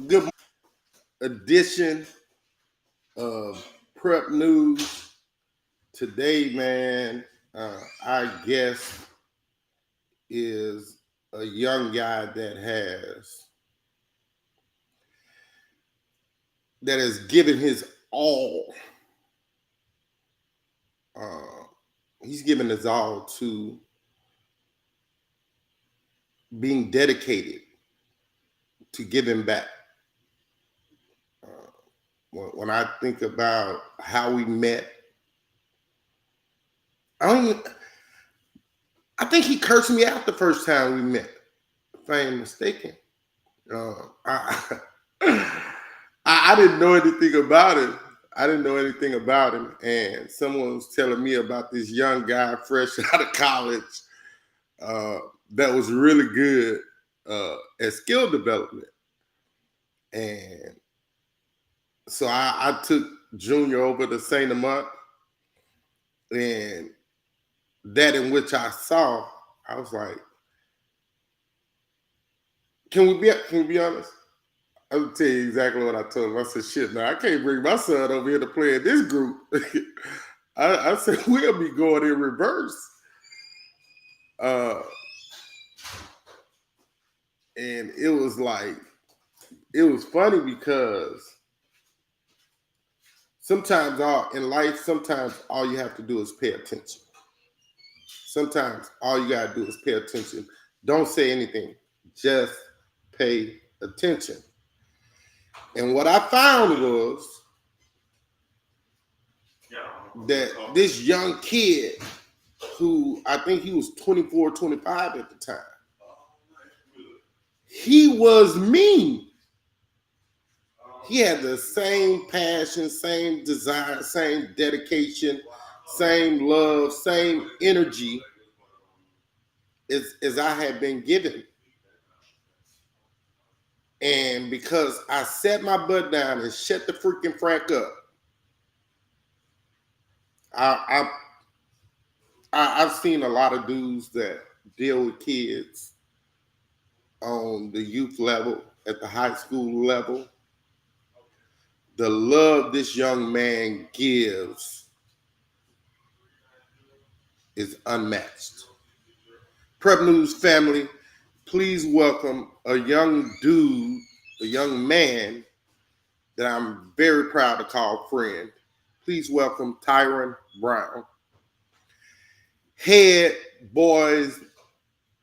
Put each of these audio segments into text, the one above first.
Good edition of Prep News. Today, man, our guest is a young guy that has given his all. He's given his all to being dedicated to giving back. When I think about how we met, I think he cursed me out the first time we met, if I ain't mistaken. I, I didn't know anything about him. And someone was telling me about this young guy fresh out of college that was really good at skill development. And so I took Junior over to St. Amant, and that in which I saw, I was like, can we be honest? I'll tell you exactly what I told him. I said, shit, man, I can't bring my son over here to play in this group. I said, we'll be going in reverse. And it was funny because sometimes all you have to do is pay attention. Sometimes all you got to do is pay attention. Don't say anything. Just pay attention. And what I found was that this young kid, who I think he was 24, 25 at the time, he was me. He had the same passion, same desire, same dedication, same love, same energy as I had been given. And because I sat my butt down and shut the freaking frack up, I've seen a lot of dudes that deal with kids on the youth level, at the high school level. The love this young man gives is unmatched. Prep News family, please welcome a young dude, a young man that I'm very proud to call friend. Please welcome Tiron Brown, head boys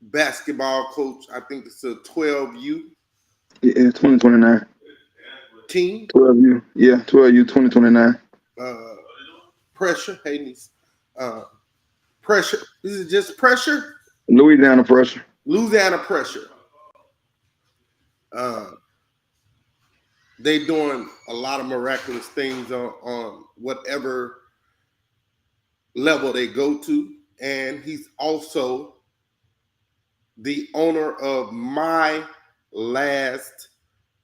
basketball coach. I think it's a 12U. Yeah, 2029. Team. 12U. Yeah, 12U 2029. Pressure. Hades. Pressure. Is it just pressure? Louisiana pressure. Louisiana pressure. They doing a lot of miraculous things on whatever level they go to. And he's also the owner of My Last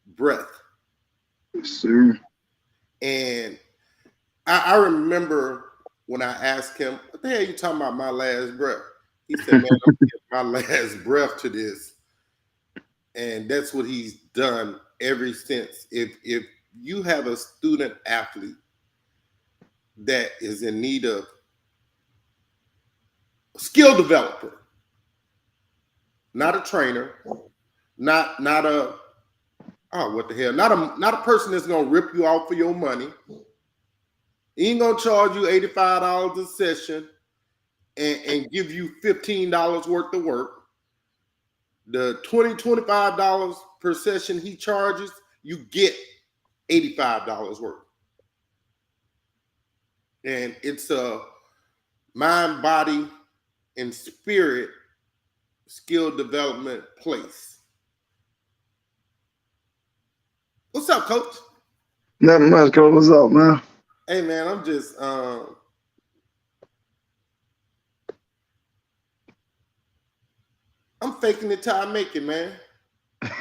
Breath. Yes, sir. And I remember when I asked him, what the hell are you talking about, my last breath? He said, man, I'm giving my last breath to this. And that's what he's done ever since. If you have a student athlete that is in need of a skill developer, not a trainer, not a what the hell, not a person that's gonna rip you off for your money. He ain't gonna charge you $85 a session and give you $15 worth of work. The $20, $25 per session he charges, you get $85 worth. And it's a mind, body, and spirit skill development place. What's up, coach? Nothing much, Coach. What's up, man? Hey, man, I'm just I'm faking it till I make it, man. Hey,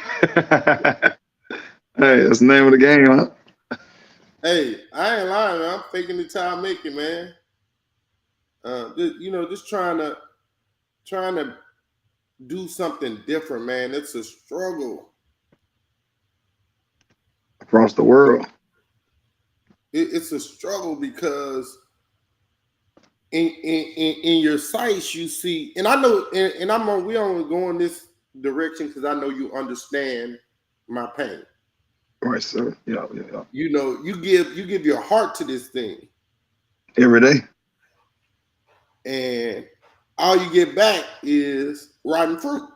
that's the name of the game, huh? Hey, I ain't lying, man. I'm faking it till I make it, man. Just trying to do something different, man. It's a struggle. across the world. It's a struggle because in your sites you see, and I know, and we only go in this direction because I know you understand my pain. Right, sir. Yeah. You know, you give your heart to this thing Every day. and all you get back is rotten fruit.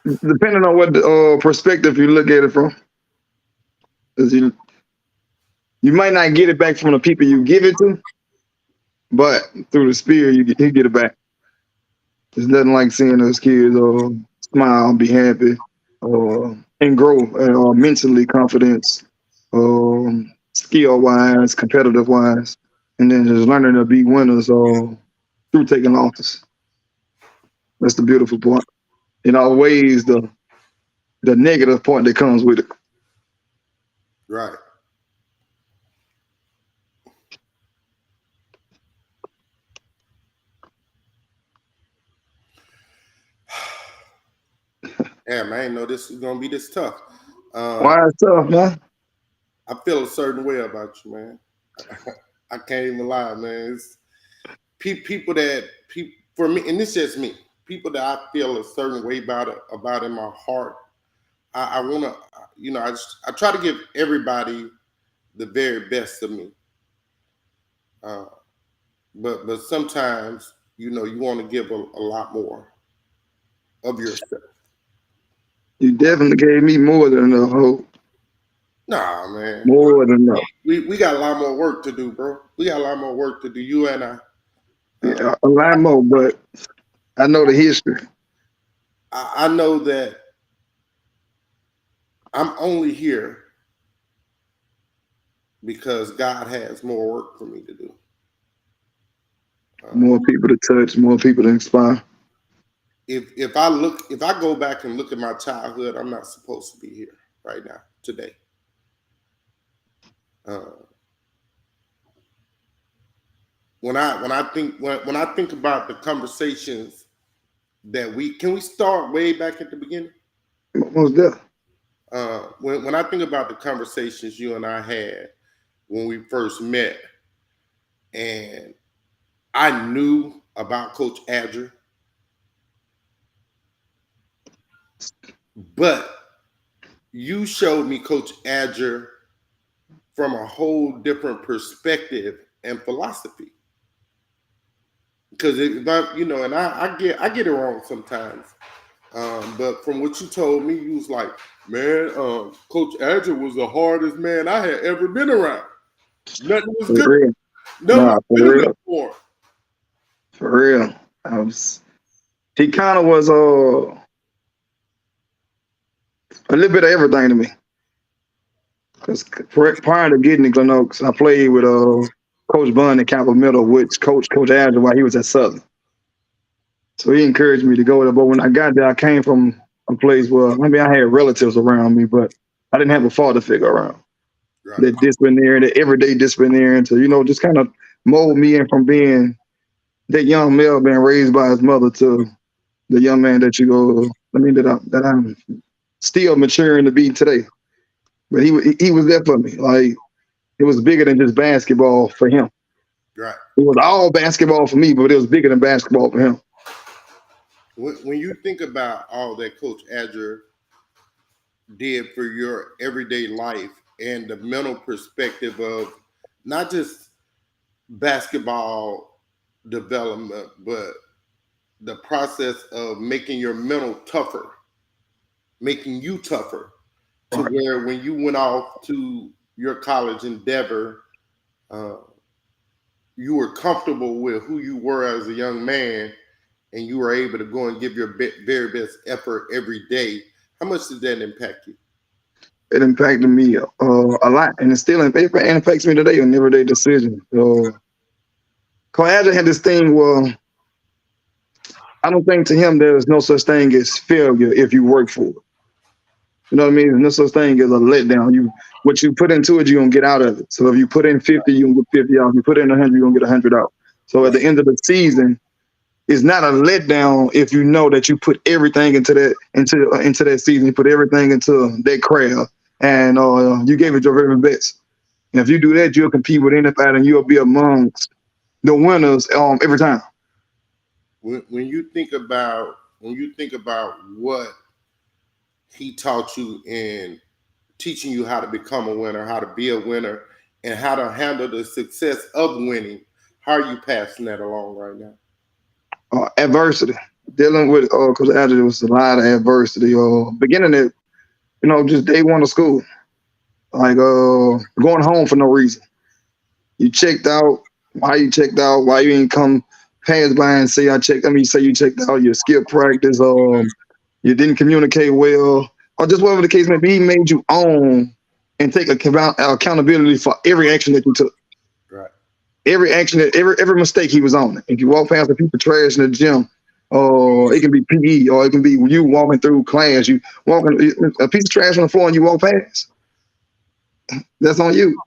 Depending on what perspective you look at it from, 'cause you might not get it back from the people you give it to, but through the spirit you get it back. There's nothing like seeing those kids smile, be happy, and grow mentally, confidence, skill wise, competitive wise, and then just learning to be winners through taking losses. That's the beautiful part. It outweighs the negative part that comes with it. Right. Damn, I didn't know this was gonna be this tough. Why it's tough, man? I feel a certain way about you, man. I can't even lie, man. It's people for me, and it's just me. People that I feel a certain way about in my heart. I want to, you know, I try to give everybody the very best of me. But sometimes, you know, you want to give a lot more of yourself. You definitely gave me more than enough hope. Nah, man. More than enough. We got a lot more work to do, bro. We got a lot more work to do. You and I. Yeah, a lot more, but I know the history. I know that I'm only here because God has more work for me to do. More people to touch, more people to inspire. If I go back and look at my childhood, I'm not supposed to be here right now today. When I think about the conversations that can we start way back at the beginning? Most definitely. When I think about the conversations you and I had when we first met, and I knew about Coach Adger, but you showed me Coach Adger from a whole different perspective and philosophy. Because and I get it wrong sometimes. But from what you told me, you was like, man, Coach Adger was the hardest man I had ever been around. Nothing was good. Real. Nothing was for good real. enough for him. For real. He kind of was a little bit of everything to me. Because prior to getting to Glen Oaks, I played with Coach Bunn at Capital Middle, which Coach Adger while he was at Southern. So he encouraged me to go there. But when I got there, I came from a place where, I had relatives around me, but I didn't have a father figure around. Right. That disciplinarian, that everyday disciplinarian to, just kind of mold me in from being that young male being raised by his mother to the young man that that I'm still maturing to be today. But he was there for me. Like, it was bigger than just basketball for him. Right. It was all basketball for me, but it was bigger than basketball for him. When you think about all that Coach Adger did for your everyday life and the mental perspective of not just basketball development, but the process of making your mental tougher, making you tougher, to where when you went off to your college endeavor, you were comfortable with who you were as a young man, and you were able to go and give your very best effort every day. How much did that impact you? It impacted me a lot, and it impacts me today on everyday decisions. Coach Adger had this thing where I don't think to him there's no such thing as failure if you work for it. You know what I mean? There's no such thing as a letdown. What you put into it, you're gonna get out of it. So if you put in 50, you're gonna get 50 out. If you put in 100, you're gonna get 100 out. So at the end of the season, it's not a letdown if you know that you put everything into that season, you put everything into that craft, and you gave it your very best. And if you do that, you'll compete with anybody, and you'll be amongst the winners every time. When you think about what he taught you in teaching you how to become a winner, how to be a winner, and how to handle the success of winning, how are you passing that along right now? Adversity. Dealing with because after there was a lot of adversity. Beginning at just day one of school, like going home for no reason. You checked out. Why you checked out? Why you ain't come pass by and say I checked? I mean, say you checked out your skill practice. You didn't communicate well, or just whatever the case may be. He made you own and take accountability for every action that you took. Right. Every action, every mistake he was on. If you walk past a piece of trash in the gym, or it can be PE, or it can be you walking through class, you walking a piece of trash on the floor and you walk past. That's on you.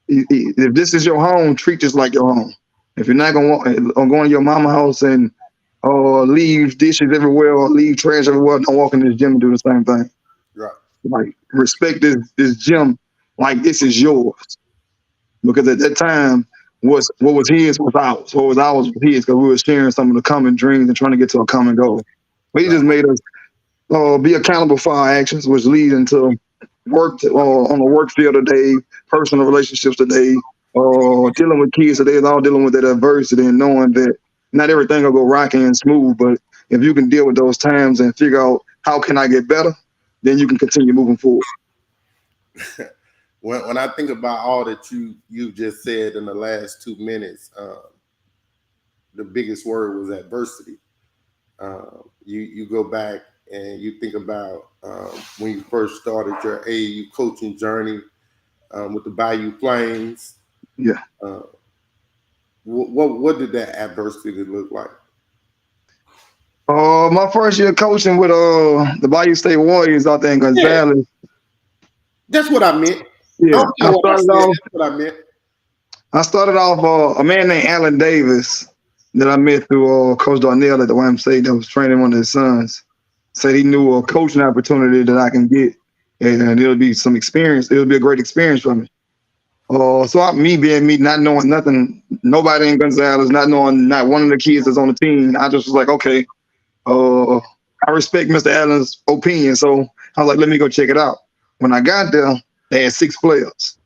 If this is your home, treat this like your home. If you're not gonna go in your mama house and leave dishes everywhere or leave trash everywhere, don't walk in this gym and do the same thing. Right. Like respect this gym like this is yours. Because at that time, what was his was ours. What was ours was his, because we were sharing some of the common dreams and trying to get to a common goal. But he just made us be accountable for our actions, which lead into work on the work field today, personal relationships today, dealing with kids today is all dealing with that adversity and knowing that not everything will go rocky and smooth. But if you can deal with those times and figure out how can I get better, then you can continue moving forward. When I think about all that you just said in the last 2 minutes, the biggest word was adversity. You go back and you think about when you first started your AAU coaching journey with the Bayou Flames. Yeah. What did that adversity look like? My first year coaching with the Bayou State Warriors out there in Gonzales. Yeah. That's what I meant. Yeah, I what I said. That's what I meant. I started off a man named Alan Davis that I met through Coach Darnell at the YMCA that was training one of his sons. Said he knew a coaching opportunity that I can get, and it'll be some experience. It'll be a great experience for me. So me being me, not knowing nothing, nobody in Gonzales, not knowing not one of the kids that's on the team, I just was like, okay, I respect Mr. Allen's opinion, so I was like, let me go check it out. When I got there, they had 6 players.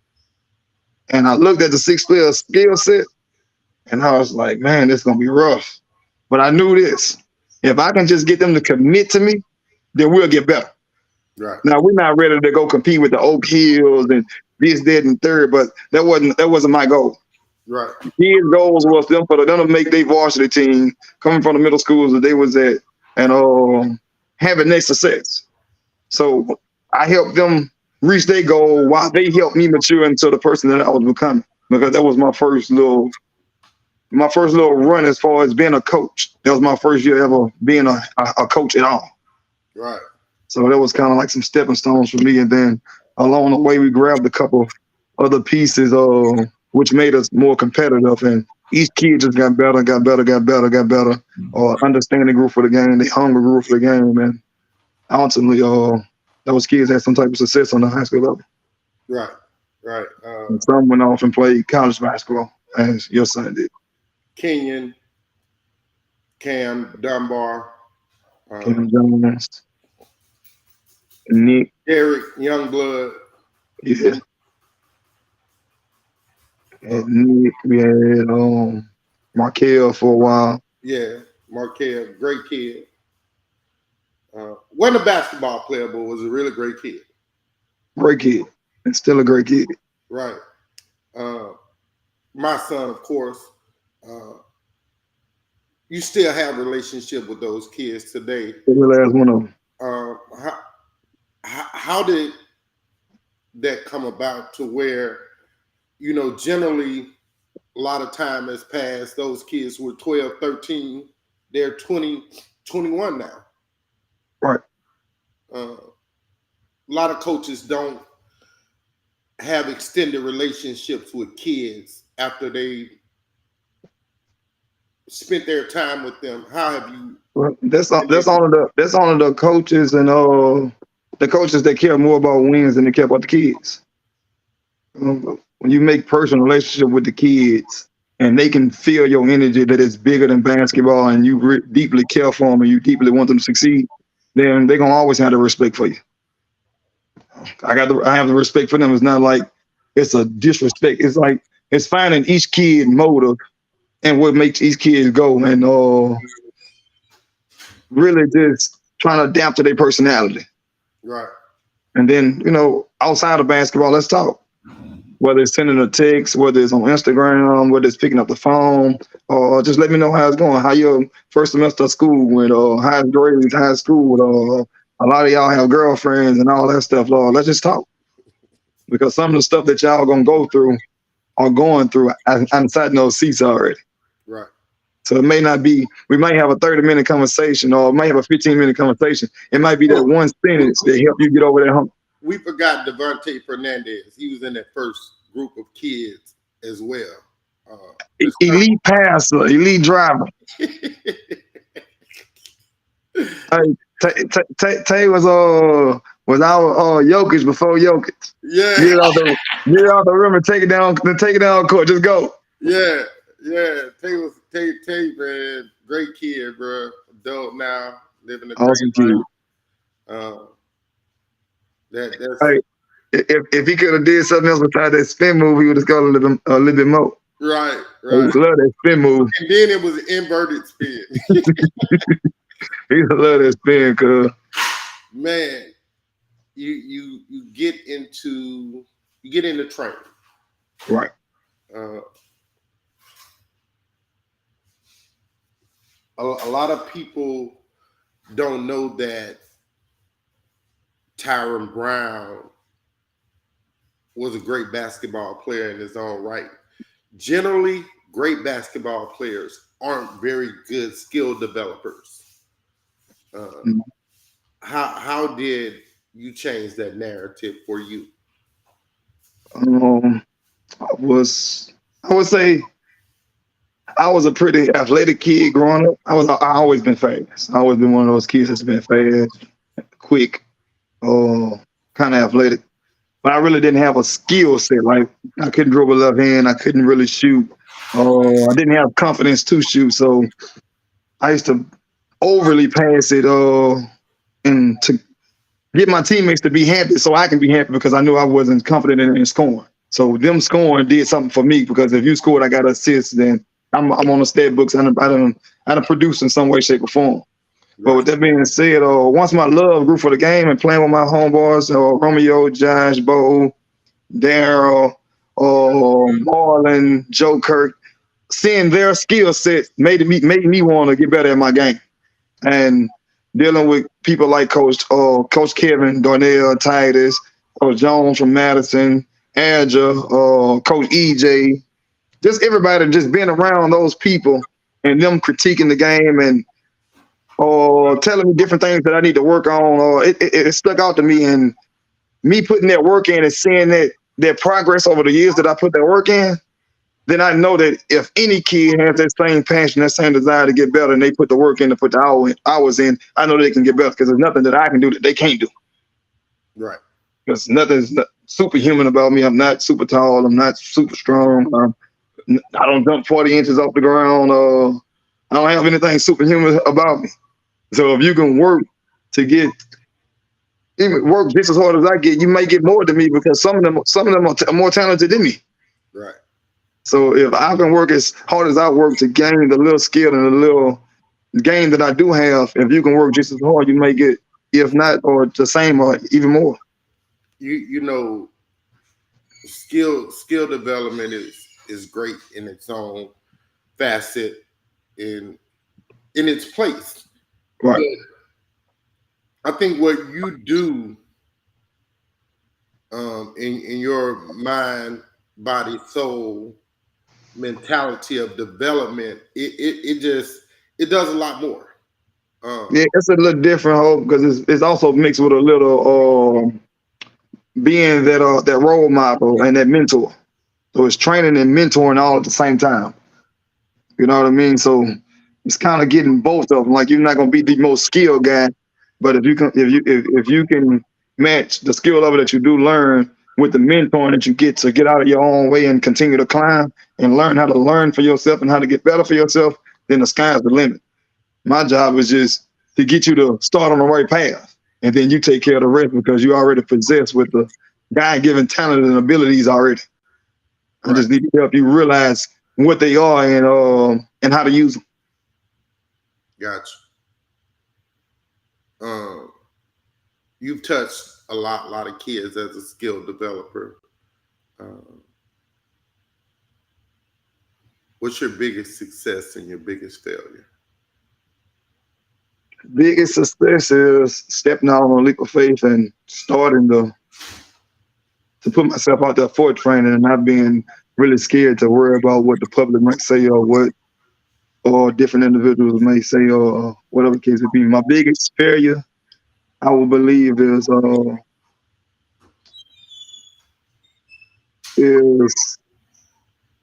And I looked at the 6 players skill set, and I was like, man, this is going to be rough. But I knew this. If I can just get them to commit to me, then we'll get better. Right. Now, we're not ready to go compete with the Oak Hills and this, that, and third, but that wasn't my goal. Right. His goals was them to make their varsity team coming from the middle schools that they was at and having their success. So I helped them reach their goal while they helped me mature into the person that I was becoming. Because that was my first little run as far as being a coach. That was my first year ever being a coach at all. Right. So that was kind of like some stepping stones for me. And then along the way, we grabbed a couple other pieces, which made us more competitive. And each kid just got better. Understanding grew for the game. They hunger grew for the game. And ultimately, those kids had some type of success on the high school level. Right. Right. And some went off and played college basketball, as your son did. Kenyon, Cam Dunbar, Kevin Jones, Nick, Eric Youngblood. yeah. And Nick, we had Markel for a while. Yeah, Markel, great kid. Wasn't a basketball player, but was a really great kid. Great kid, and still a great kid. Right. My son, of course. You still have a relationship with those kids today. The last one of them. How did that come about to where, generally a lot of time has passed. Those kids were 12, 13. They're 20, 21 now. Right. A lot of coaches don't have extended relationships with kids after they spent their time with them? How have you? Well, that's all of the coaches and the coaches that care more about wins than they care about the kids. When you make personal relationship with the kids and they can feel your energy that it's bigger than basketball and you deeply care for them and you deeply want them to succeed, then they're gonna always have the respect for you. I have the respect for them. It's not like it's a disrespect. It's like it's finding each kid motive and what makes each kid go and really just trying to adapt to their personality. Right. And then, outside of basketball, let's talk. Whether it's sending a text, whether it's on Instagram, whether it's picking up the phone, or just let me know how it's going, how your first semester of school went, or high grades, high school, a lot of y'all have girlfriends and all that stuff. Lord, let's just talk. Because some of the stuff that y'all gonna go through are going through. I'm sat in those seats already. Right. So it may not be, we might have a 30-minute conversation or it might have a 15-minute conversation. It might be that one sentence that help you get over that hump. We forgot Devontae Fernandez. He was in that first group of kids as well. Elite passer, elite driver. Tay was our Jokic before Jokic. Yeah. Get out the rim and take it down court. Just go. Yeah. Tay, man, great kid, bro. Adult now, living a awesome great kid. life. That's hey, if he could have did something else besides that spin move, he would have scored a little bit more. Right. He love that spin move. And then it was an inverted spin. He love that spin, cuz. Man, you get into training. Right. A lot of people don't know that Tiron Brown was a great basketball player in his own right. Generally, great basketball players aren't very good skill developers. How did you change that narrative for you? I would say I was a pretty athletic kid growing up. I always been fast. I always been one of those kids that's been fast, quick, kind of athletic. But I really didn't have a skill set. Like I couldn't dribble left hand. I couldn't really shoot. I didn't have confidence to shoot. So I used to overly pass it and to get my teammates to be happy so I can be happy because I knew I wasn't confident in scoring. So them scoring did something for me because if you scored, I got an assist, then I'm on the stat books. I done produced in some way, shape, or form. But with that being said, once my love grew for the game and playing with my homeboys, Romeo, Josh, Bo, Daryl, Marlon, Joe Kirk, seeing their skill set made me want to get better at my game. And dealing with people like Coach Kevin, Darnell, Titus, Coach Jones from Madison, Angela, Coach EJ, just everybody just being around those people and them critiquing the game and telling me different things that I need to work on. It stuck out to me, and me putting that work in and seeing that progress over the years that I put that work in, then I know that if any kid has that same passion, that same desire to get better, and they put the work in to put the hours in, I know they can get better because there's nothing that I can do that they can't do. Right. Because nothing's superhuman about me. I'm not super tall. I'm not super strong. I don't jump 40 inches off the ground. I don't have anything superhuman about me. So if you can work just as hard as I get, you may get more than me because some of them are more talented than me. Right. So if I can work as hard as I work to gain the little skill and the little game that I do have, if you can work just as hard, you may get, if not, or the same or even more. You know, skill development is great in its own facet in its place. Right. But I think what you do in your mind, body, soul mentality of development, it does a lot more. Yeah, it's a little different, because it's also mixed with a little being that role model and that mentor. So it's training and mentoring all at the same time. You know what I mean? So it's kind of getting both of them. Like you're not gonna be the most skilled guy, but if you can match the skill level that you do learn with the mentoring that you get to get out of your own way and continue to climb and learn how to learn for yourself and how to get better for yourself, then the sky's the limit. My job is just to get you to start on the right path, and then you take care of the rest because you already possess with the God-given talent and abilities already. I just need to help you realize what they are and how to use them. Gotcha. You've touched a lot of kids as a skill developer. What's your biggest success and your biggest failure? Biggest success is stepping out on a leap of faith and starting to put myself out there for training and not being really scared to worry about what the public might say or what or different individuals may say or whatever the case would be. My biggest failure, I would believe, is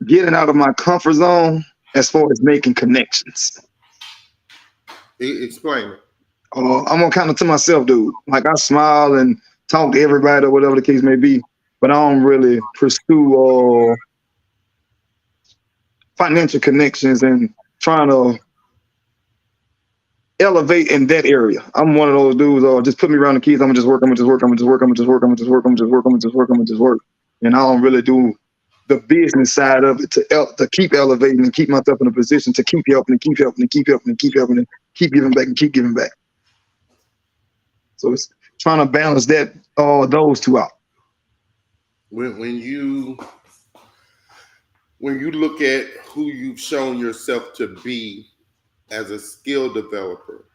getting out of my comfort zone as far as making connections. Explain it. I'm gonna kind of to myself, dude. Like I smile and talk to everybody or whatever the case may be, but I don't really pursue financial connections and trying to elevate in that area. I'm one of those dudes. Just put me around the keys. I'm gonna just work. I'm gonna just work. I'm gonna just work. I'm gonna just work. I'm gonna just work. I'm gonna just work. I'm gonna just work. I'm gonna just work. And I don't really do the business side of it to keep elevating and keep myself in a position to keep helping and keep helping and keep helping and keep helping and keep giving back and keep giving back. So it's trying to balance that those two out. When you look at who you've shown yourself to be as a skill developer,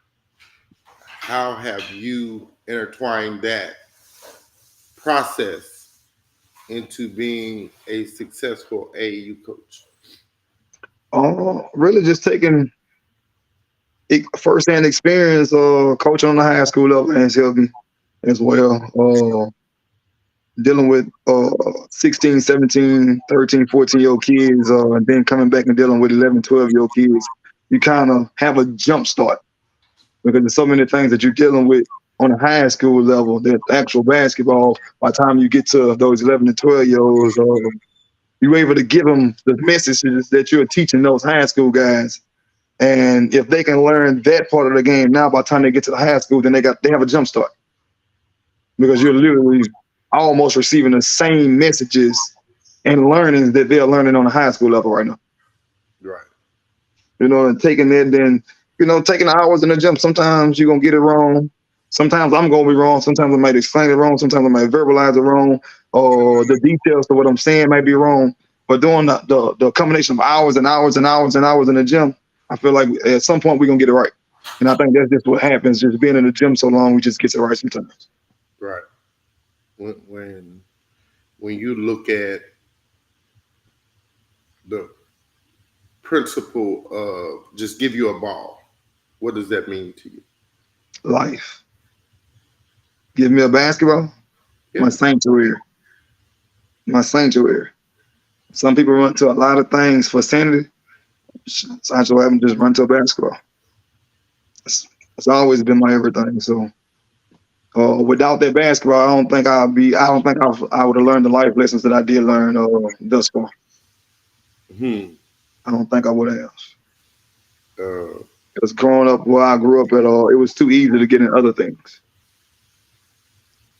how have you intertwined that process into being a successful AAU coach? Really just taking first-hand experience coaching on the high school level has helped me as well. Dealing with 16, 17, 13, 14-year-old kids and then coming back and dealing with 11, 12-year-old kids, you kind of have a jump start because there's so many things that you're dealing with on a high school level that actual basketball, by the time you get to those 11 and 12-year-olds, you're able to give them the messages that you're teaching those high school guys. And if they can learn that part of the game now, by the time they get to the high school, then they have a jump start because you're literally almost receiving the same messages and learnings that they're learning on the high school level right now. Right. And taking that, then, taking the hours in the gym, sometimes you're going to get it wrong. Sometimes I'm going to be wrong. Sometimes I might explain it wrong. Sometimes I might verbalize it wrong. Or the details to what I'm saying might be wrong. But doing the combination of hours and hours and hours and hours in the gym, I feel like at some point we're going to get it right. And I think that's just what happens. Just being in the gym so long, we just get it right sometimes. Right. When you look at the principle of just give you a ball, what does that mean to you? Life. Give me a basketball, my sanctuary. My sanctuary. Some people run to a lot of things for sanity. So I just run to a basketball. It's always been my everything. So without that basketball, I don't think I would have learned the life lessons that I did learn thus far. I don't think I would have. Because growing up where I grew up at, it was too easy to get in other things.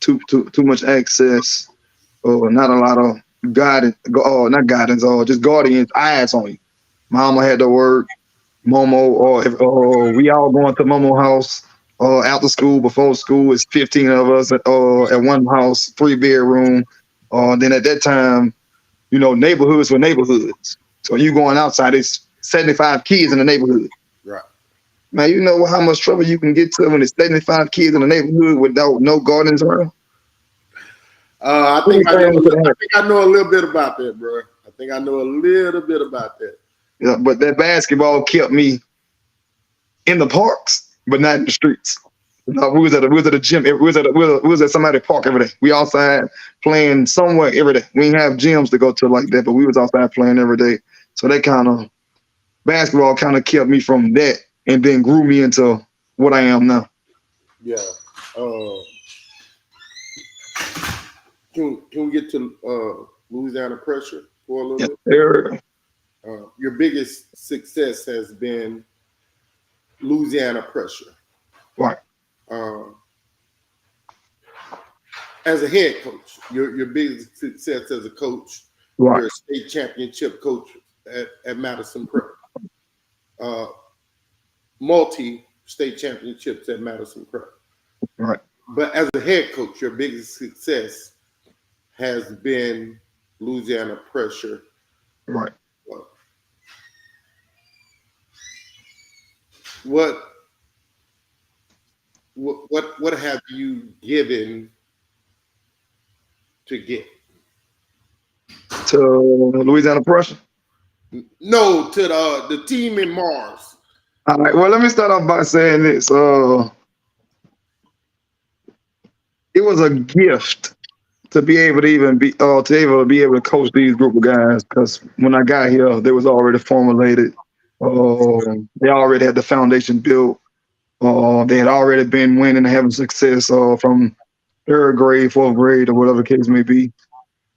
Too much access, not a lot of guidance, not guidance, just guardians' eyes on you. Mama had to work, Momo, or we all going to Momo house. After school, before school, it's 15 of us at one house, 3-bedroom. Then at that time, neighborhoods were neighborhoods. So you going outside, it's 75 kids in the neighborhood. Right. Man, you know how much trouble you can get to when it's 75 kids in the neighborhood without no gardens around? I think I know a little bit about that, bro. I think I know a little bit about that. Yeah, but that basketball kept me in the parks, but not in the streets. We was at a gym. We was at somebody's park every day. We outside playing somewhere every day. We didn't have gyms to go to like that, but we was outside playing every day. So they kind of basketball kind of kept me from that and then grew me into what I am now. Yeah. Can we get to Louisiana pressure for a little Yes, bit? sir. Your biggest success has been Louisiana pressure. Right. As a head coach, your biggest success as a coach, Right. you're a state championship coach at Madison Prep. Multi-state championships at Madison Prep. Right. But as a head coach, your biggest success has been Louisiana pressure. Right. What have you given to get? To Louisiana pressure. No, to the team in Mars. All right. Well, let me start off by saying this. It was a gift to be able to even be to coach these group of guys, because when I got here, they was already formulated. They already had the foundation built. They had already been winning and having success from third grade, fourth grade, or whatever the case may be.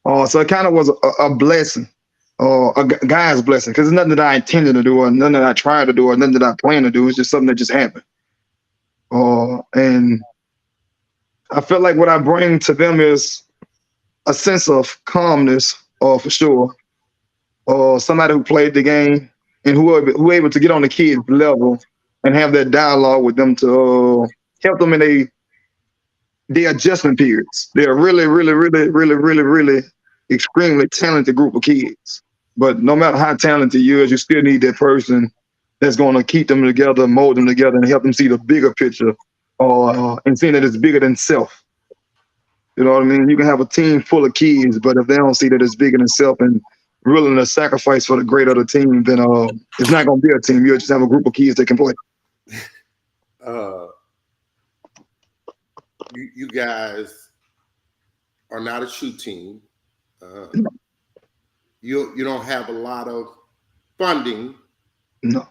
So it kind of was a blessing, a guy's blessing, because it's nothing that I intended to do, or nothing that I tried to do, or nothing that I planned to do. It's just something that just happened. And I feel like what I bring to them is a sense of calmness, for sure. Somebody who played the game and who able to get on the kids' level and have that dialogue with them to help them in their adjustment periods. They're really extremely talented group of kids. But no matter how talented you is, you still need that person that's going to keep them together, mold them together, and help them see the bigger picture, and seeing that it's bigger than self. You know what I mean? You can have a team full of kids, but if they don't see that it's bigger than self and willing to sacrifice for the greater of the team, then it's not going to be a team. You'll just have a group of kids that can play. You guys are not a shoe team. You don't have a lot of funding. No.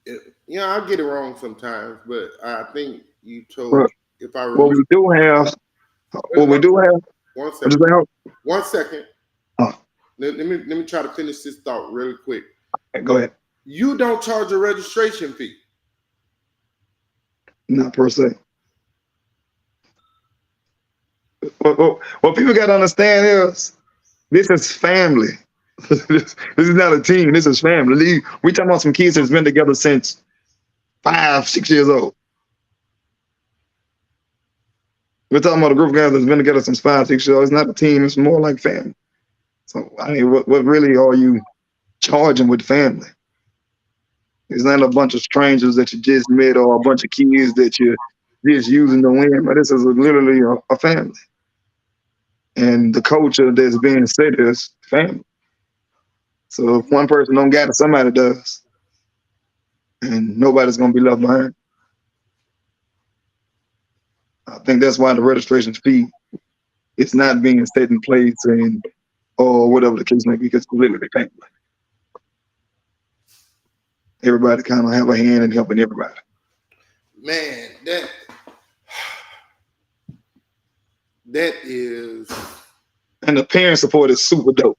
I get it wrong sometimes, but I think you told Right. if I remember. What we do have. One second. Let me try to finish this thought really quick. Go ahead. You don't charge a registration fee. Not per se. What people got to understand is this is family. This is not a team. This is family. We talking about some kids that's been together since 5, 6 years old. We're talking about a group of guys that's been together since 5, 6 years old. It's not a team. It's more like family. So, I mean, what really are you charging with family? It's not a bunch of strangers that you just met or a bunch of kids that you're just using to win, but this is literally a family. And the culture that's being set is family. So if one person don't got it, somebody does. And nobody's going to be left behind. I think that's why the registration fee is not being set in place or whatever the case may be, because it's literally family. Everybody kind of have a hand in helping everybody. Man, that is. And the parent support is super dope.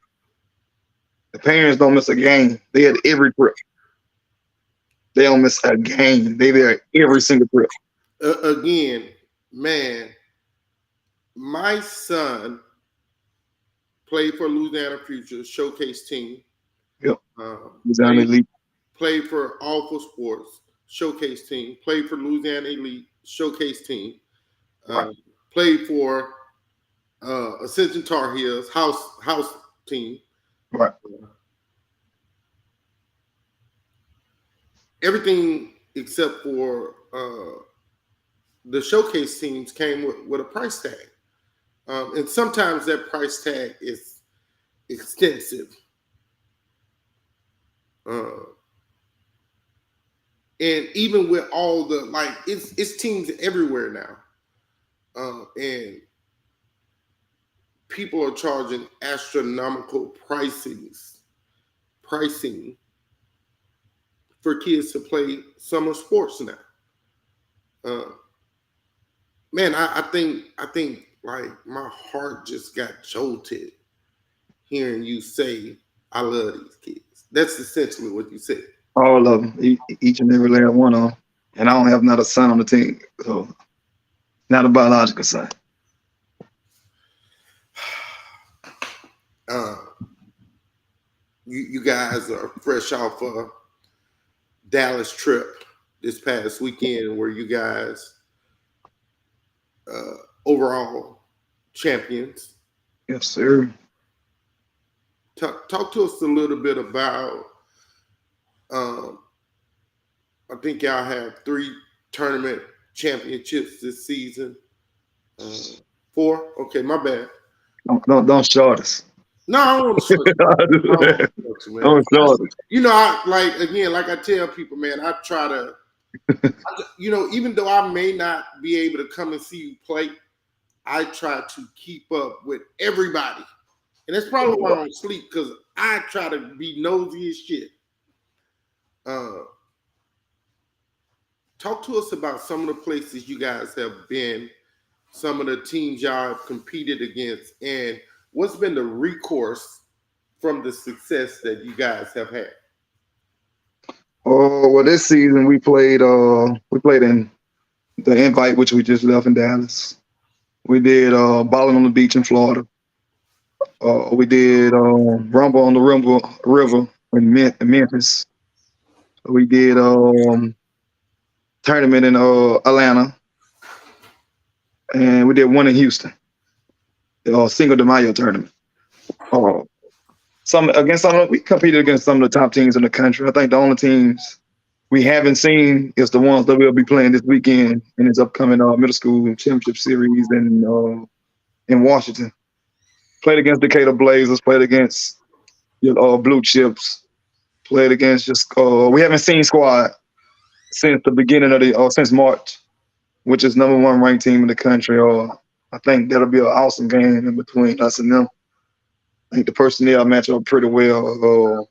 The parents don't miss a game. They had every trip. They don't miss a game. They there every single trip. Again, man, my son played for Louisiana Future Showcase team. Yep. Louisiana Elite. Played for All for Sports Showcase team. Played for Louisiana Elite Showcase team. Right. Played for Ascension Tar Heels house team. Right. Everything except for the showcase teams came with a price tag. And sometimes that price tag is extensive. And even with all the, it's teams everywhere now. And people are charging astronomical pricing for kids to play summer sports now. Man, I think like my heart just got jolted hearing you say I love these kids. That's essentially what you said. All of them, each and every last one of them. And I don't have not a son on the team, so not a biological son. You guys are fresh off a Dallas trip this past weekend where you guys overall champions. Yes, sir. Talk to us a little bit about. I think y'all have 3 tournament championships this season. 4. Okay, my bad. Don't short us. No, I don't want to short you. Don't short us. You know, like I tell people, man, I try to, even though I may not be able to come and see you play, I try to keep up with everybody. And that's probably why I don't sleep, because I try to be nosy as shit. Talk to us about some of the places you guys have been, some of the teams y'all have competed against, and what's been the recourse from the success that you guys have had? Oh, well, this season we played in the Invite, which we just left in Dallas. We did Ballin' on the Beach in Florida. We did Rumble on the River in Memphis. We did tournament in Atlanta, and we did one in Houston. Cinco de Mayo tournament. We competed against some of the top teams in the country. I think the only teams we haven't seen is the ones that we'll be playing this weekend in this upcoming middle school championship series in Washington. Played against Decatur Blazers. Played against Blue Chips. Played against we haven't seen squad since the beginning of since March, which is #1 ranked team in the country. I think that'll be an awesome game in between us and them. I think the personnel match up pretty well.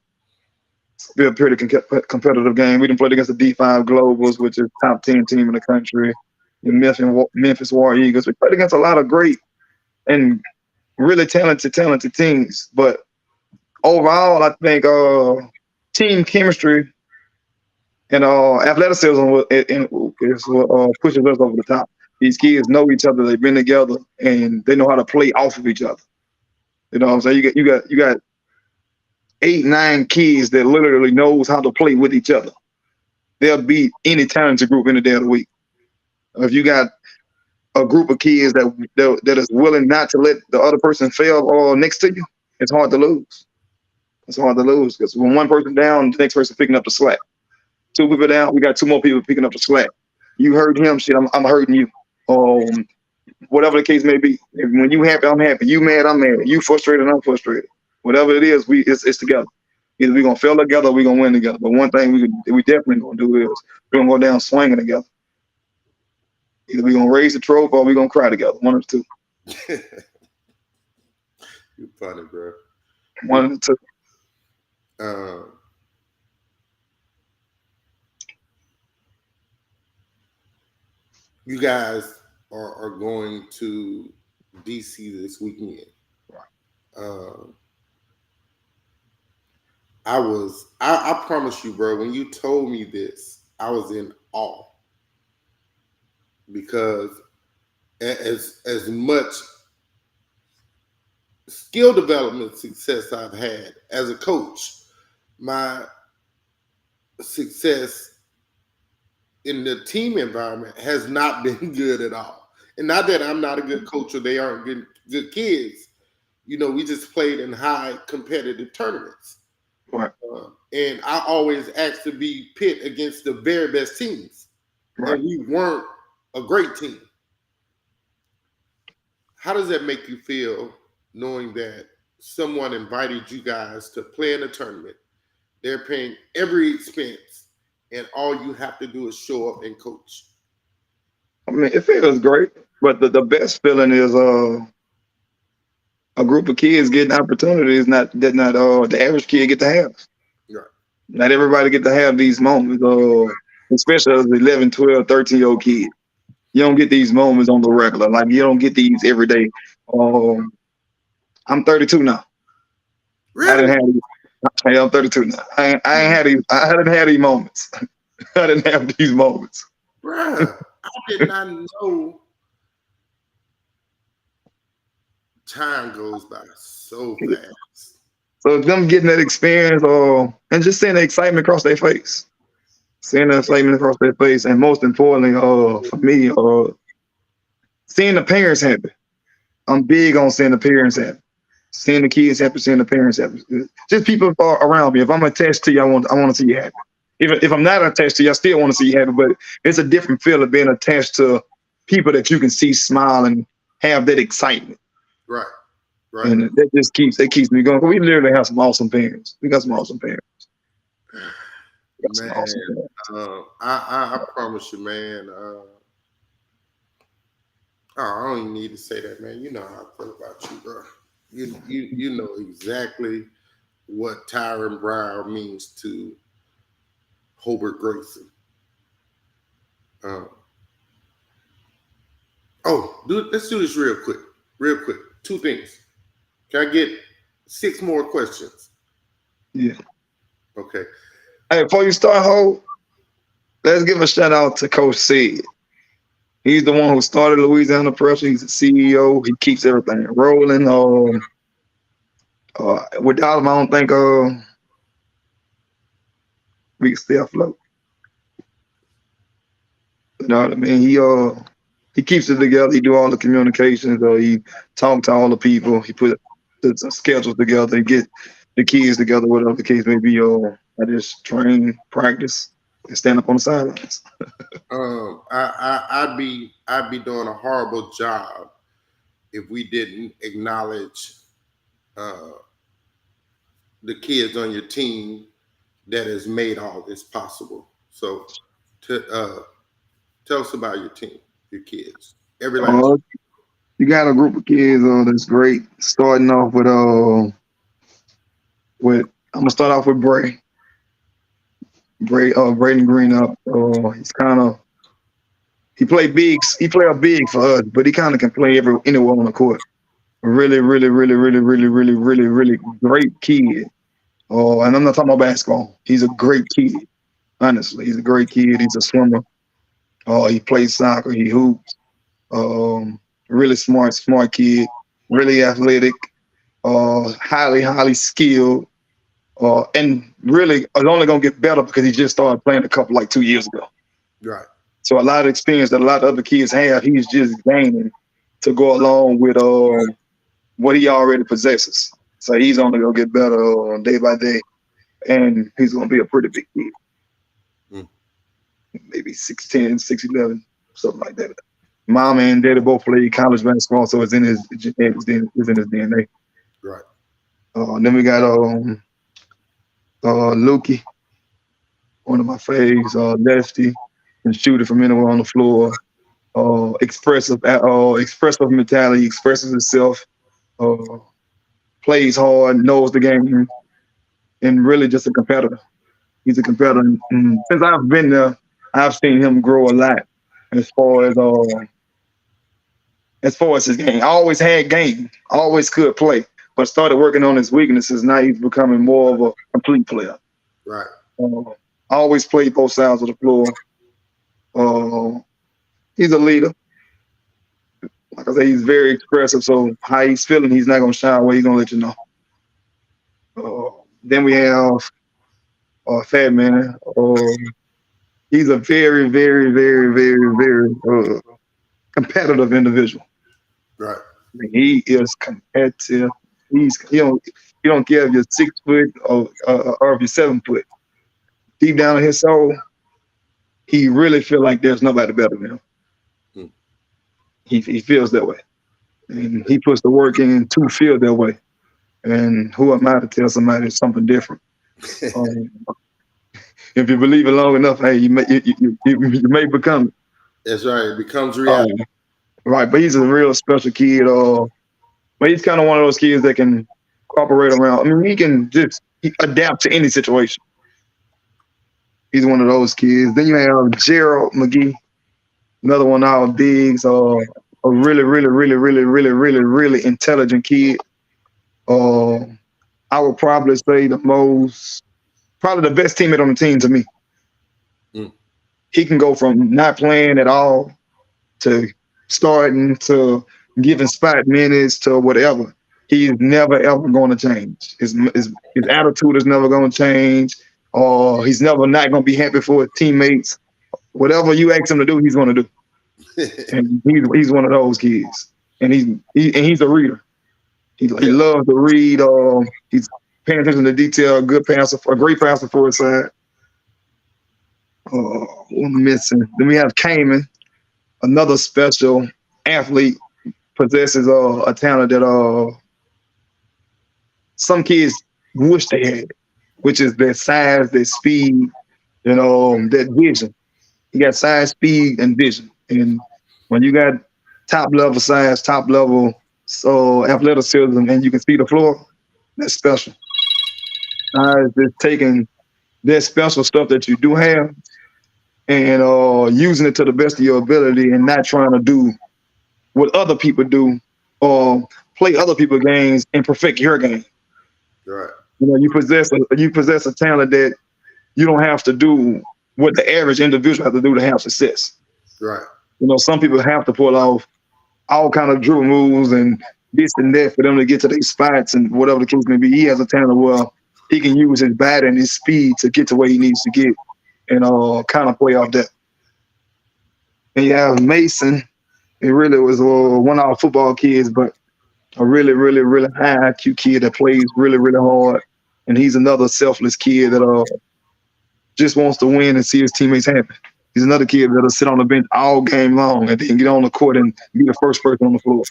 Be a pretty competitive game. We done played against the D5 Globals, which is top 10 team in the country. The Memphis War Eagles. We played against a lot of great and really talented teams. But overall, I think team chemistry and athleticism is what pushes us over the top. These kids know each other. They've been together, and they know how to play off of each other. You know what I'm saying? You got 8, 9 kids that literally knows how to play with each other. They'll beat any talented group any day of the week. If you got a group of kids that is willing not to let the other person fail next to you, it's hard to lose. It's hard to lose because when one person down, the next person picking up the slack. 2 people down, we got 2 more people picking up the slack. You hurt him, shit, I'm hurting you. Whatever the case may be. When you happy, I'm happy. You mad, I'm mad. You frustrated, I'm frustrated. Whatever it is, it's together. Either we're gonna fail together or we're gonna win together. But one thing we definitely gonna do is we're gonna go down swinging together. Either we're gonna raise the trophy or we're gonna cry together. One of the 2. You're funny, bro. One of the 2. You guys are going to DC this weekend. I promise you, bro, when you told me this, I was in awe. Because as much skill development success I've had as a coach, my success in the team environment has not been good at all. And not that I'm not a good coach or they aren't good kids. We just played in high competitive tournaments. Right. And I always asked to be pit against the very best teams. Right. And we weren't a great team. How does that make you feel knowing that someone invited you guys to play in a tournament? They're paying every expense, and all you have to do is show up and coach. I mean, it feels great, but the best feeling is a group of kids getting opportunities that the average kid get to have. Right. Not everybody get to have these moments, especially as 11, 12, 13-year-old kid. You don't get these moments on the regular. Like, you don't get these every day. Um, I'm 32 now. I didn't Really? have these. Hey, I'm 32 now. I ain't had these. I didn't have these moments. I didn't have these moments. Bruh, I did not know time goes by so fast. So them getting that experience, and just seeing the excitement across their face, seeing the excitement across their face, and most importantly, for me, seeing the parents happy. I'm big on seeing the parents happy, seeing the kids happy, seeing the parents happy. Just people around me. If I'm attached to you, I want to see you happy. If I'm not attached to you, I still want to see you happy. But it's a different feel of being attached to people that you can see smile and have that excitement. Right. Right. And that just keeps me going. We literally have some awesome parents. We got some awesome parents. Man, I promise you, man. I don't even need to say that, man. You know how I feel about you, bro. You know exactly what Tiron Brown means to Hobart Grayson. Let's do this real quick. Real quick. Two things. Can I get 6 more questions? Yeah. Okay. Hey, before you start, let's give a shout out to Coach Sid. He's the one who started Louisiana Pressure. He's the CEO. He keeps everything rolling. Without him, I don't think we can stay afloat. You know what I mean? He keeps it together. He do all the communications. He talk to all the people. He put the schedules together. He get the kids together, whatever the case may be. I just train, practice, and stand up on the sidelines. I'd be doing a horrible job if we didn't acknowledge the kids on your team that has made all this possible. So, tell us about your team, your kids, every last. You got a group of kids that's great. Starting off with I'm gonna start off with Braden Green up. He play big. He play a big for us, but he kind of can play anywhere on the court. Really, really, really, really, really, really, really, really great kid. And I'm not talking about basketball. He's a great kid. Honestly, he's a great kid. He's a swimmer. He plays soccer. He hoops. Really smart kid. Really athletic. Highly, highly skilled. And really, it's only gonna get better because he just started playing a couple like 2 years ago. Right. So a lot of experience that a lot of other kids have, he's just gaining to go along with what he already possesses. So he's only gonna get better day by day, and he's gonna be a pretty big kid. Maybe 6'10", 6'11", something like that. Mom and daddy both played college basketball, so it's in his DNA. Right. Then we got Lukey, one of my faves, lefty, can shoot it from anywhere on the floor. Expressive mentality, expresses himself, plays hard, knows the game, and really just a competitor. He's a competitor. And since I've been there, I've seen him grow a lot as far as his game. I always had game, always could play, but started working on his weaknesses. Now he's becoming more of a complete player. Right. I always played both sides of the floor. He's a leader. Like I say, he's very expressive. So how he's feeling, he's not gonna shy away. He's gonna let you know. Then we have Fat Man. He's a very, very, very, very, very competitive individual. Right. I mean, he is competitive. He don't care if you're 6 foot or if you're 7 foot. Deep down in his soul, he really feel like there's nobody better than him. He feels that way, and he puts the work in to feel that way. And who am I to tell somebody something different? If you believe it long enough, hey, you may become it. That's right. It becomes reality. Right, but he's a real special kid. But he's kind of one of those kids that can cooperate around. I mean, he can just adapt to any situation. He's one of those kids. Then you have Gerald McGee, another one of our bigs. A really, really, really, really, really, really, really intelligent kid. I would probably say probably the best teammate on the team to me. Mm. He can go from not playing at all to starting to giving spot minutes to whatever. He's never ever going to change. His attitude is never going to change. Or he's never not going to be happy for his teammates. Whatever you ask him to do, he's going to do. And he's one of those kids. And he's a reader. He loves to read. He's paying attention to detail. A great passer for his side. What am I missing? Then we have Cayman, another special athlete, possesses a talent that some kids wish they had, which is their size, their speed, that vision. You got size, speed, and vision. And when you got top level size, top level athleticism, and you can see the floor, that's special. Just taking that special stuff that you do have and using it to the best of your ability and not trying to do what other people do or play other people's games and perfect your game. Right. You possess a talent that you don't have to do what the average individual has to do to have success. Right. Some people have to pull off all kind of dribble moves and this and that for them to get to their spots and whatever the case may be. He has a talent where he can use his body and his speed to get to where he needs to get and kind of play off that. And you have Mason. It really was one of our football kids, but a really, really, really high IQ kid that plays really, really hard. And he's another selfless kid that just wants to win and see his teammates happy. He's another kid that'll sit on the bench all game long and then get on the court and be the first person on the floor.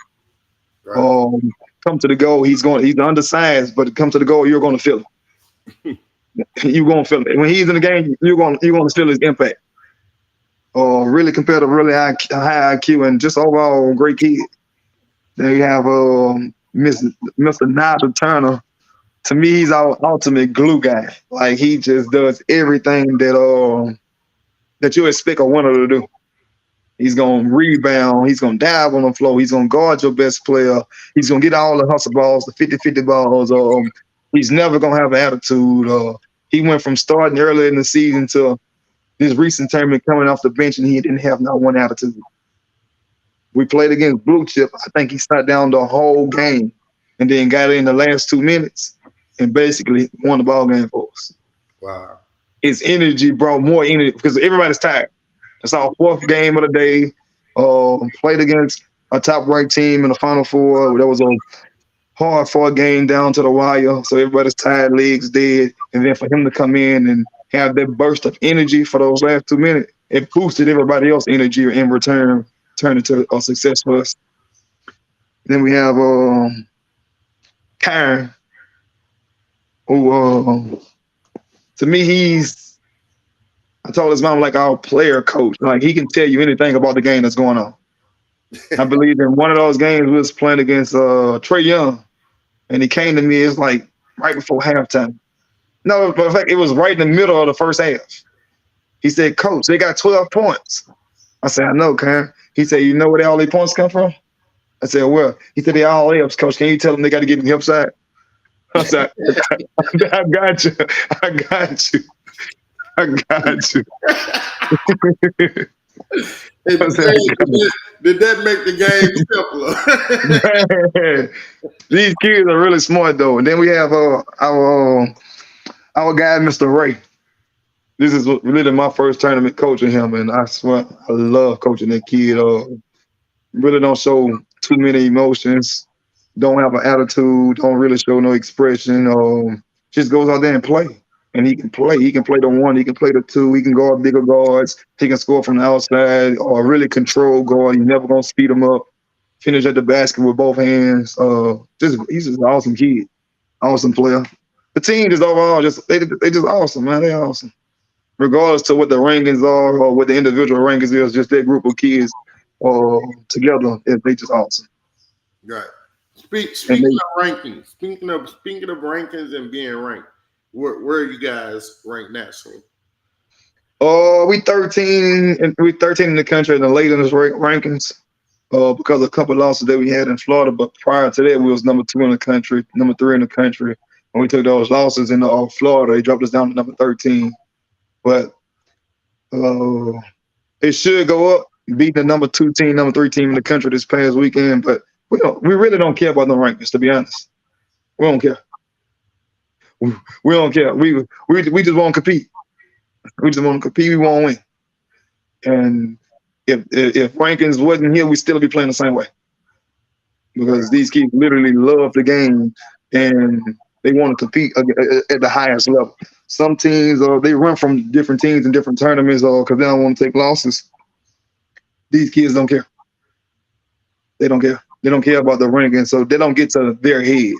Right. Come to the goal, he's undersized, but come to the goal, you're going to feel it. You're going to feel it. When he's in the game, you're going to feel his impact. Really competitive, really high IQ, and just overall great kid. Then you have Mr. Nigel Turner. To me, he's our ultimate glue guy. Like he just does everything that you expect a winner to do. He's gonna rebound. He's gonna dive on the floor. He's gonna guard your best player. He's gonna get all the hustle balls, the 50-50 balls. He's never gonna have an attitude. He went from starting early in the season to this recent tournament coming off the bench, and he didn't have not one attitude. We played against Blue Chip. I think he sat down the whole game and then got in the last 2 minutes and basically won the ball game for us. Wow. His energy brought more energy because everybody's tired. It's our 4th game of the day. Played against a top-ranked team in the Final Four. That was a hard-fought game down to the wire. So everybody's tired, legs dead. And then for him to come in and have that burst of energy for those last 2 minutes, it boosted everybody else's energy in return, turned into a success for us. Then we have Tiron, who to me, I told his mom, like our player coach. Like he can tell you anything about the game that's going on. I believe in one of those games we was playing against Trey Young, and he came to me. It's like right before halftime. No, but in fact, it was right in the middle of the first half. He said, "Coach, they got 12 points." I said, "I know, Karen." He said, "You know where all these points come from?" I said, "Well," he said, "They all layups, Coach. Can you tell them they got to get in the upside?" I said, "I got you. I got you. I got you." Did that make the game simpler? These kids are really smart though. And then we have our guy, Mr. Ray. This is really my first tournament coaching him, and I swear I love coaching that kid. Really don't show too many emotions, don't have an attitude, don't really show no expression. Just goes out there and play. And he can play. He can play the 1. He can play the 2. He can guard bigger guards. He can score from the outside or really control guard. He's never gonna speed him up. Finish at the basket with both hands. He's just an awesome kid, awesome player. The team just overall they just awesome, man. They're awesome. Regardless to what the rankings are or what the individual rankings is, just that group of kids together, they just awesome. Right. Speaking of rankings, speaking of rankings and being ranked. Where are you guys ranked nationally? We 13 and we 13 in the country in the latest rankings. Because of a couple of losses that we had in Florida, but prior to that, we was number 2 in the country, number 3 in the country. When we took those losses in Florida, they dropped us down to number 13. But it should go up, beat the number 2 team, number 3 team in the country this past weekend. But we really don't care about the rankings, to be honest. We don't care. We don't care. We just want to compete. We just want to compete. We want to win. And if rankings wasn't here, we still be playing the same way. Because these kids literally love the game and they want to compete at the highest level. Some teams, they run from different teams in different tournaments because they don't want to take losses. These kids don't care. They don't care. They don't care about the ranking, so they don't get to their heads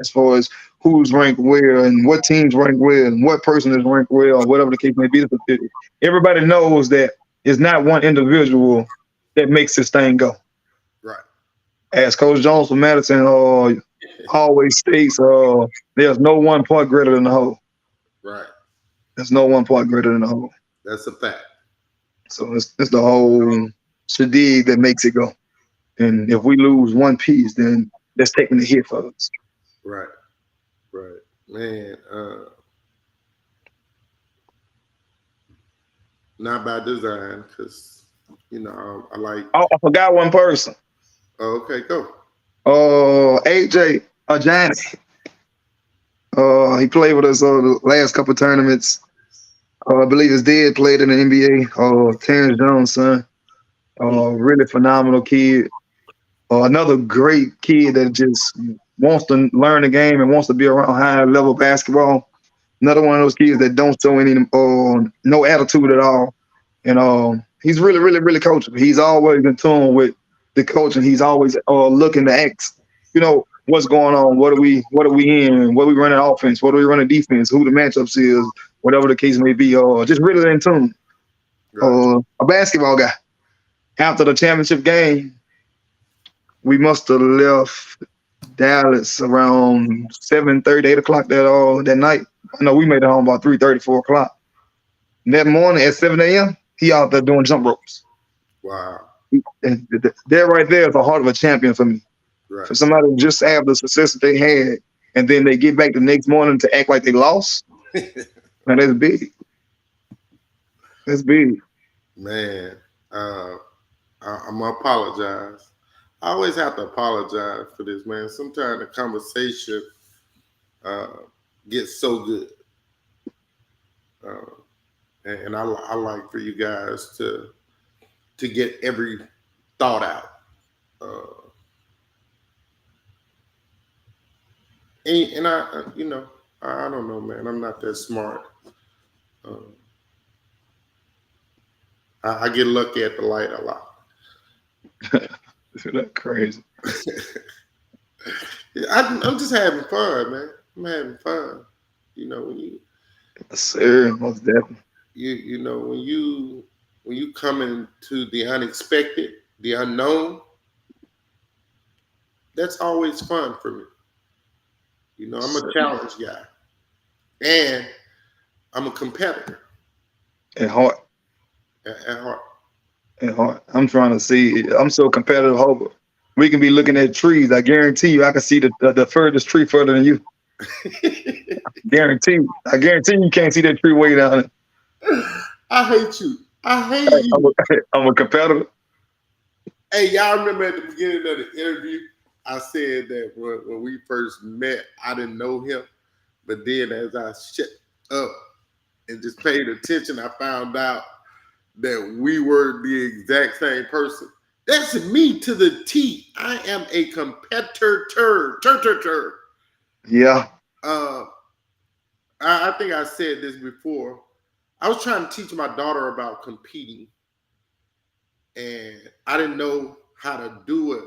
as far as who's ranked where and what teams rank where and what person is ranked where or whatever the case may be. Everybody knows that it's not one individual that makes this thing go. Right. As Coach Jones from Madison always states, there's no one part greater than the whole. Right. There's no one part greater than the whole. That's a fact. So it's the whole shadid that makes it go. And if we lose one piece, then that's taking the hit for us. Right. Right. Man, not by design, because, I like. Oh, I forgot one person. Oh, okay, go. AJ Johnny. He played with us the last couple of tournaments. I believe his dad played in the NBA. Terrence Jones' son. Really phenomenal kid. Another great kid that just wants to learn the game and wants to be around high level basketball. Another one of those kids that don't show any no attitude at all. And he's really, really, really coachable. He's always in tune with the coach, and he's always looking to ask, what's going on, what are we in, what are we running offense, what are we running defense, who the matchups is, whatever the case may be. Just really in tune. Right. A basketball guy. After the championship game, we must have left Dallas around 7:30, 8 o'clock that night. I know we made it home about 3:30, 4 o'clock. And that morning at 7 a.m., he out there doing jump ropes. Wow. And that right there is the heart of a champion for me. Right. For somebody to just have the success that they had, and then they get back the next morning to act like they lost, man, that's big. That's big. Man, I'm gonna apologize. I always have to apologize for this, man. Sometimes the conversation gets so good, and I like for you guys to get every thought out. And I don't know, man. I'm not that smart. I get lucky at the light a lot. That's crazy. I'm just having fun, man. I'm having fun. When you, Sir, most definitely. when you come into the unexpected, the unknown, that's always fun for me. I'm a challenge guy, and I'm a competitor At heart. at heart. At heart. I'm trying to see. I'm so competitive. Hope we can be looking at trees. I guarantee you, I can see the furthest tree further than you. Guarantee. I guarantee you can't see that tree way down. I hate you. I hate you. I'm a competitor. Hey, y'all remember at the beginning of the interview, I said that when we first met, I didn't know him. But then as I shut up and just paid attention, I found out that we were the exact same person. That's me to the T. I am a competitor. Yeah. I think I said this before. I was trying to teach my daughter about competing, and I didn't know how to do it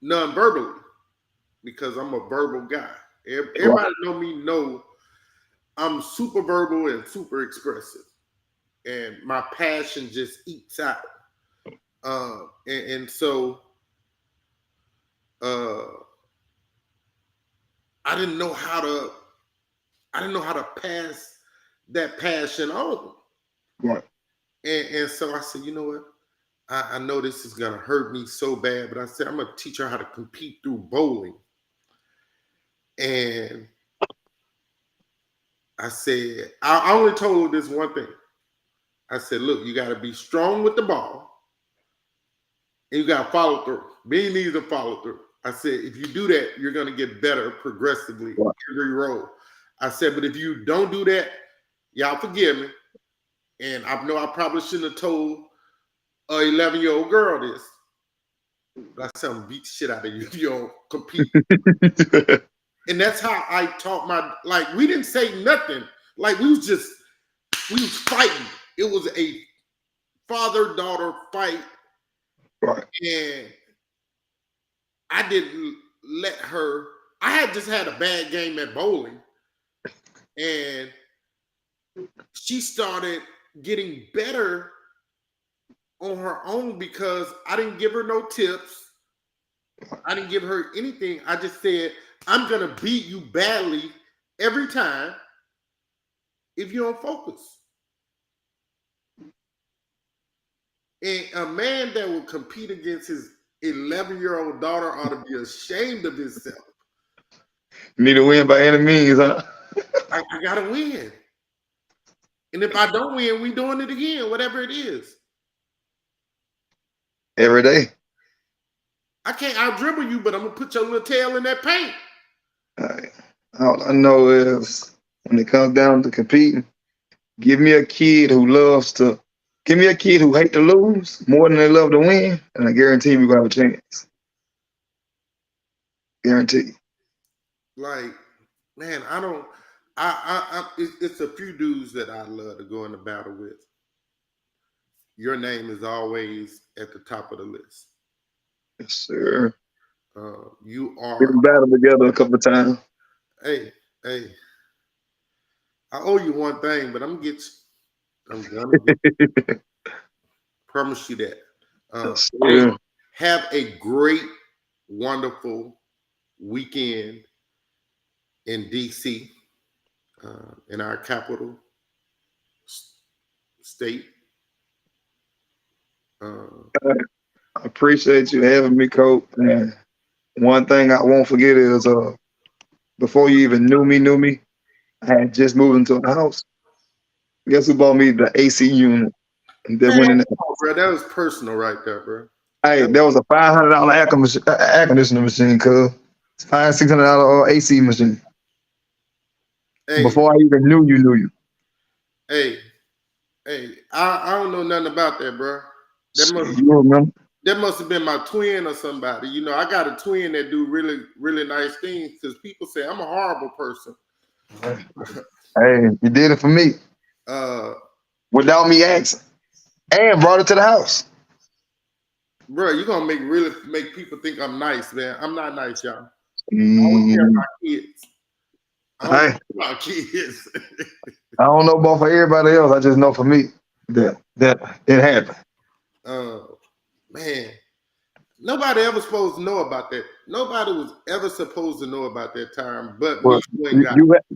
non-verbally because I'm a verbal guy. Everybody know I'm super verbal and super expressive, and my passion just eats out. And so I didn't know how to pass that passion on. Right. And so I said, you know what? I know this is gonna hurt me so bad, but I said I'm gonna teach her how to compete through bowling. And I said, I only told her this one thing. I said, look, you gotta be strong with the ball and you gotta follow through. Bend knees and follow through. I said, if you do that, you're gonna get better progressively Right. every roll. I said, but if you don't do that, y'all forgive me. And I know I probably shouldn't have told a 11-year-old girl this. But I said, I'm gonna beat the shit out of you if you don't compete. And that's how I taught like, we didn't say nothing. Like, we was fighting. It was a father-daughter fight. Right. And I didn't let her, I had just had a bad game at bowling. And she started getting better on her own because I didn't give her no tips. I didn't give her anything. I just said, I'm going to beat you badly every time if you don't focus. And a man that will compete against his 11-year-old daughter ought to be ashamed of himself. Need to win by any means, huh? I got to win. And if I don't win, we doing it again, whatever it is. Every day. I can't out-dribble you, but I'm going to put your little tail in that paint. All I know is when it comes down to competing, give me a kid who hates to lose more than they love to win, and I guarantee we're gonna have a chance. Guarantee. Like, man, it's a few dudes that I love to go into battle with. Your name is always at the top of the list. Yes, sir. You are. We've battled together a couple of times. Hey, I owe you one thing, but I'm gonna get you. I'm gonna get you. Promise you that. Yes, Hey, have a great, wonderful weekend in DC, in our capital state. I appreciate you having me, Coach. And one thing I won't forget is before you even knew me, I had just moved into a house. Guess who bought me the AC unit? And then Man, went in there. bro, that was personal right there, bro. Hey, there was a $500 air conditioning machine, cuz. It's $600 AC machine. Hey, Before I even knew you. hey, I don't know nothing about that, bro. You remember? That must have been my twin or somebody. You know, I got a twin that do really, really nice things because people say I'm a horrible person. Hey, you did it for me. Without me asking. And brought it to the house. Bro, you're gonna make people think I'm nice, man. I'm not nice, y'all. I don't care about kids. I don't care about kids. I don't know about for everybody else. I just know for me that it happened. Man, nobody ever supposed to know about that. Nobody was ever supposed to know about that time, but Well, me.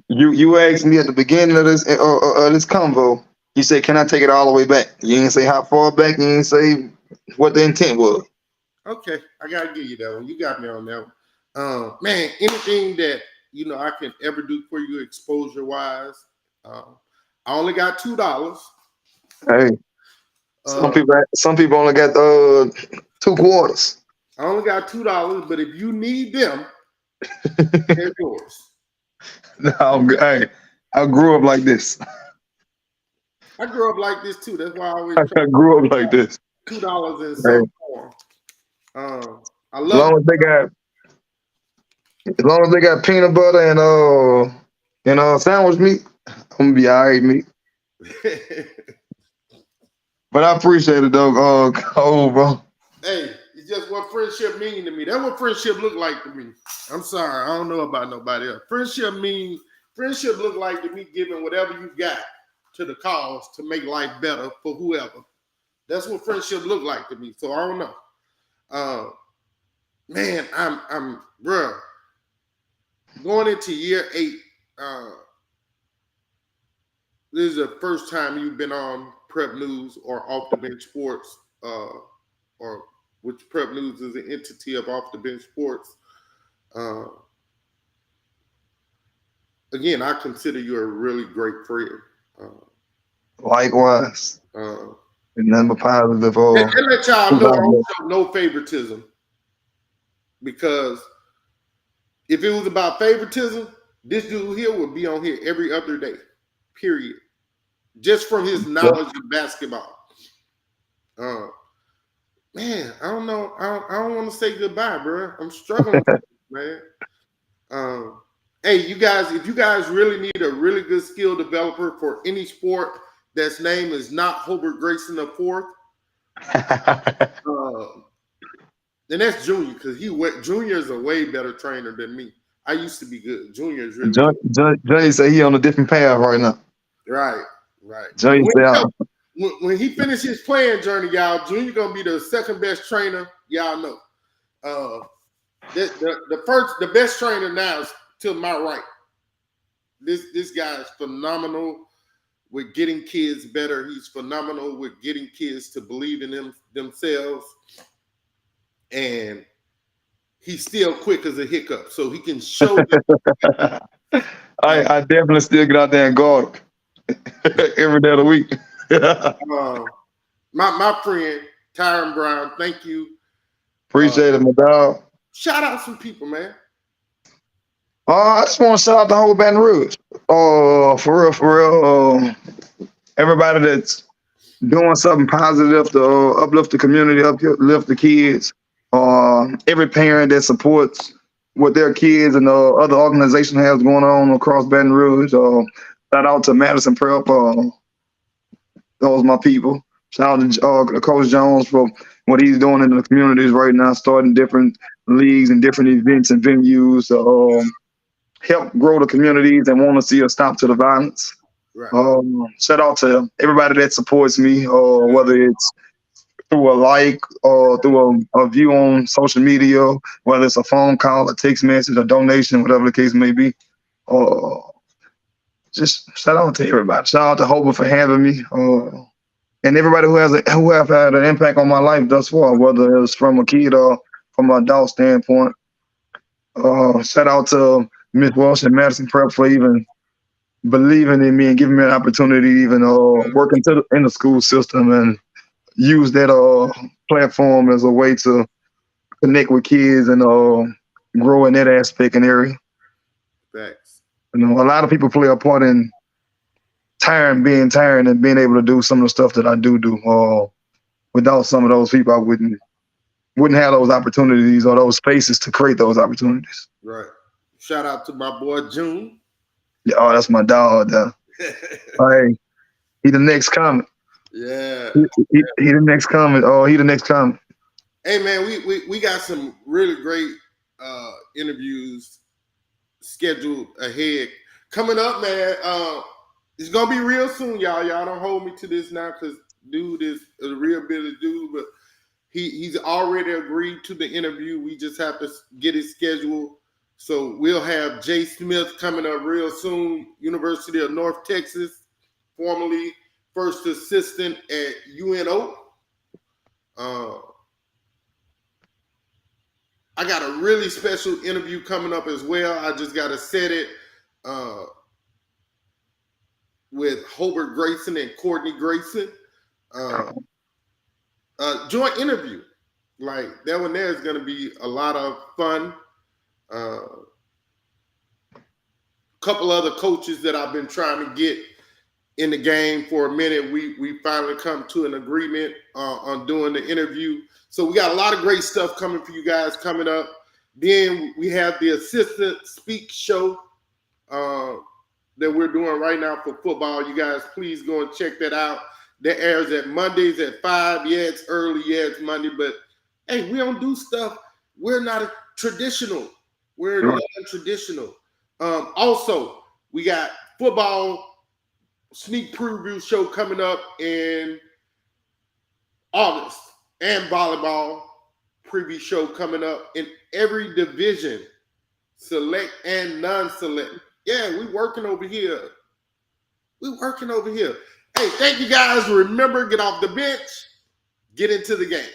you asked me at the beginning of this convo. You said, "Can I take it all the way back?" You didn't say how far back. You didn't say what the intent was. Okay, I gotta give you that one. You got me on that one. Man, anything that I can ever do for you exposure wise. I only got $2. Hey, some people only got 2 quarters. I only got $2, but if you need them, they're yours. No, hey, I grew up like this. I grew up like this too. That's why I always I grew up like this. $2 in some form. I love as long as they got peanut butter and sandwich meat, I'm gonna be all right, meat. But I appreciate it, though. Cole, bro. Hey, it's just what friendship mean to me. That's what friendship look like to me. I'm sorry, I don't know about nobody else. Friendship look like to me giving whatever you got to the cause to make life better for whoever. That's what friendship look like to me. So I don't know. Man, I'm bro. Going into year 8. This is the first time you've been on Prep News or Off the Bench Sports, or which Prep News is an entity of Off the Bench Sports. Again, I consider you a really great friend. Likewise. And Nothing but positive. let y'all know I don't show no favoritism, because if it was about favoritism, this dude here would be on here every other day, period. Just from his knowledge of basketball. Man, I don't know. I don't want to say goodbye, bro. I'm struggling, man. Hey, you guys, if you guys really need a really good skill developer for any sport that's name is not Hobart Grayson IV, then that's Junior, because Junior is a way better trainer than me. I used to be good. Junior is really good. Johnny say he on a different path right now. Right. Johnny When he finishes playing journey, y'all, Junior gonna be the second best trainer. Y'all know. The best trainer now is to my right. This guy is phenomenal with getting kids better. He's phenomenal with getting kids to believe in themselves. And he's still quick as a hiccup, so he can show them. I definitely still get out there and guard every day of the week. My friend Tiron Brown, thank you. Appreciate it, my dog. Shout out some people, man. I just want to shout out the whole Baton Rouge. For real. Everybody that's doing something positive to uplift the community, uplift the kids. Every parent that supports what their kids and other organizations have going on across Baton Rouge. Shout out to Madison Prep. Those my people. Shout out to Coach Jones for what he's doing in the communities right now, starting different leagues and different events and venues to help grow the communities and want to see a stop to the violence. Right. Shout out to everybody that supports me, whether it's through a like or through a view on social media, whether it's a phone call, a text message, a donation, whatever the case may be. Just shout out to everybody. Shout out to Hobart for having me. And everybody who have had an impact on my life thus far, whether it was from a kid or from an adult standpoint. Shout out to Miss Walsh and Madison Prep for even believing in me and giving me an opportunity to even work in the school system and use that platform as a way to connect with kids and grow in that aspect and area. Thanks. You know, a lot of people play a part in being tired and being able to do some of the stuff that I do. Without some of those people, I wouldn't have those opportunities or those spaces to create those opportunities. Right. Shout out to my boy June. Yeah, that's my dog. Hey, he the next comment. Yeah. He the next comment. He the next comment. Hey man, we got some really great interviews scheduled ahead. Coming up, man. It's gonna be real soon, y'all. Y'all don't hold me to this now, because dude is a real busy dude, but he's already agreed to the interview. We just have to get it scheduled. So we'll have Jay Smith coming up real soon, University of North Texas, formerly first assistant at UNO. I got a really special interview coming up as well. I just got to set it with Hobart Grayson and Courtney Grayson. Joint interview. Like, that one there is going to be a lot of fun. Couple other coaches that I've been trying to get in the game for a minute. We finally come to an agreement on doing the interview. So we got a lot of great stuff coming for you guys coming up. Then we have the Assistant Speak show that we're doing right now for football. You guys, please go and check that out. That airs at Mondays at 5. Yeah, it's early. Yeah, it's Monday. But, hey, we don't do stuff. We're not traditional. We're non-traditional. Also, we got football sneak preview show coming up in August, and volleyball preview show coming up in every division, select and non-select. Yeah, we're working over here. Hey, thank you guys. Remember, get off the bench, get into the game.